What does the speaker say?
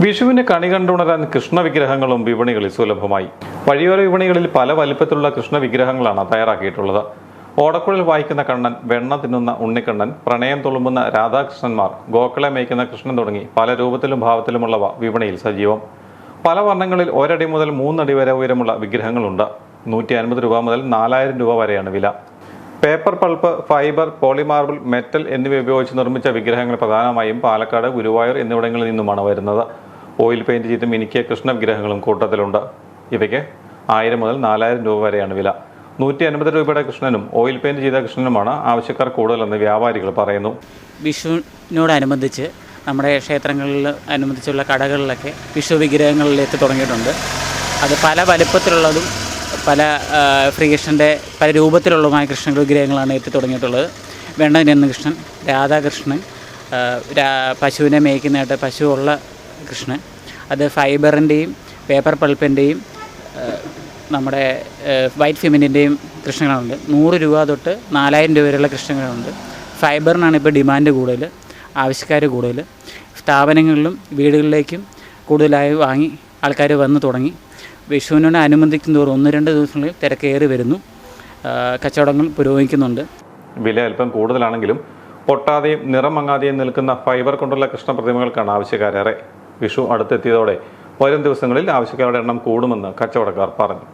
വിഷുവിന് കണി കണ്ടുണരാൻ കൃഷ്ണവിഗ്രഹങ്ങളും വിപണികളിൽ സുലഭമായി. വഴിയോര വിപണികളിൽ പല വലിപ്പത്തിലുള്ള കൃഷ്ണവിഗ്രഹങ്ങളാണ് തയ്യാറാക്കിയിട്ടുള്ളത്. ഓടക്കുഴൽ വായിക്കുന്ന കണ്ണൻ, വെണ്ണ തിന്നുന്ന ഉണ്ണിക്കണ്ണൻ, പ്രണയം തുളുമ്പുന്ന രാധാകൃഷ്ണന്മാർ, ഗോക്കളെ മേയ്ക്കുന്ന കൃഷ്ണൻ തുടങ്ങി പല രൂപത്തിലും ഭാവത്തിലുമുള്ളവ വിപണിയിൽ സജീവം. പല വർണ്ണങ്ങളിൽ 1 അടി മുതൽ 3 അടി വരെ ഉയരമുള്ള വിഗ്രഹങ്ങളുണ്ട്. 150 രൂപ മുതൽ 4000 രൂപ വരെയാണ് വില. പേപ്പർ പൾപ്പ്, ഫൈബർ, പോളിമാർബിൾ, മെറ്റൽ എന്നിവ ഉപയോഗിച്ച് നിർമ്മിച്ച വിഗ്രഹങ്ങൾ പ്രധാനമായും പാലക്കാട്, ഗുരുവായൂർ എന്നിവിടങ്ങളിൽ നിന്നുമാണ് വരുന്നത്. ഓയിൽ പെയിന്റ് ചെയ്ത് മിനുക്കിയ കൃഷ്ണ വിഗ്രഹങ്ങളും കൂട്ടത്തിലുണ്ട്. ഇവയ്ക്ക് 1000 മുതൽ 4000 രൂപ വരെയാണ് വില. 150 രൂപയുടെ കൃഷ്ണനും ഓയിൽ പെയിന്റ് ചെയ്ത കൃഷ്ണനുമാണ് ആവശ്യക്കാർ കൂടുതലെന്ന് വ്യാപാരികൾ പറയുന്നു. വിഷുവിനോടനുബന്ധിച്ച് നമ്മുടെ ക്ഷേത്രങ്ങളിൽ അനുബന്ധിച്ചുള്ള കടകളിലൊക്കെ വിഷു വിഗ്രഹങ്ങളിൽ എത്തി തുടങ്ങിയിട്ടുണ്ട്. അത് പല വലിപ്പത്തിലുള്ളതും പല ശ്രീകൃഷ്ണൻ്റെ പല രൂപത്തിലുള്ളതുമായ കൃഷ്ണ വിഗ്രഹങ്ങളാണ് എത്തി തുടങ്ങിയിട്ടുള്ളത്. വെണ്ണ തിന്നുന്ന കൃഷ്ണൻ, രാധാകൃഷ്ണൻ, പശുവിനെ മേയ്ക്കുന്നതായിട്ട് പശുവുള്ള കൃഷ്ണൻ, അത് ഫൈബറിൻ്റെയും പേപ്പർ പൾപ്പിൻ്റെയും നമ്മുടെ വൈറ്റ് സിമെൻറ്റിൻ്റെയും കൃഷ്ണങ്ങളുണ്ട്. 100 രൂപ തൊട്ട് 4000 രൂപ വരെയുള്ള കൃഷ്ണങ്ങളുണ്ട്. ഫൈബറിനാണ് ഇപ്പോൾ ഡിമാൻഡ് കൂടുതൽ, ആവശ്യക്കാർ കൂടുതൽ. സ്ഥാപനങ്ങളിലും വീടുകളിലേക്കും കൂടുതലായി വാങ്ങി ആൾക്കാർ വന്ന് തുടങ്ങി. വിഷുവിനോട് അനുബന്ധിക്കും തോറും 1-2 ദിവസങ്ങളിൽ തിരക്കേറി വരുന്നു. കച്ചവടങ്ങൾ പുരോഗമിക്കുന്നുണ്ട്. വില അല്പം കൂടുതലാണെങ്കിലും പൊട്ടാതെയും നിറം മങ്ങാതെയും നിൽക്കുന്ന ഫൈബർ കൊണ്ടുള്ള കൃഷ്ണപ്രതിമകൾക്കാണ് ആവശ്യക്കാരേറെ. വിഷു അടുത്തെത്തിയതോടെ വരും ദിവസങ്ങളിൽ ആവശ്യക്കാരുടെ എണ്ണം കൂടുമെന്ന് കച്ചവടക്കാർ പറഞ്ഞു.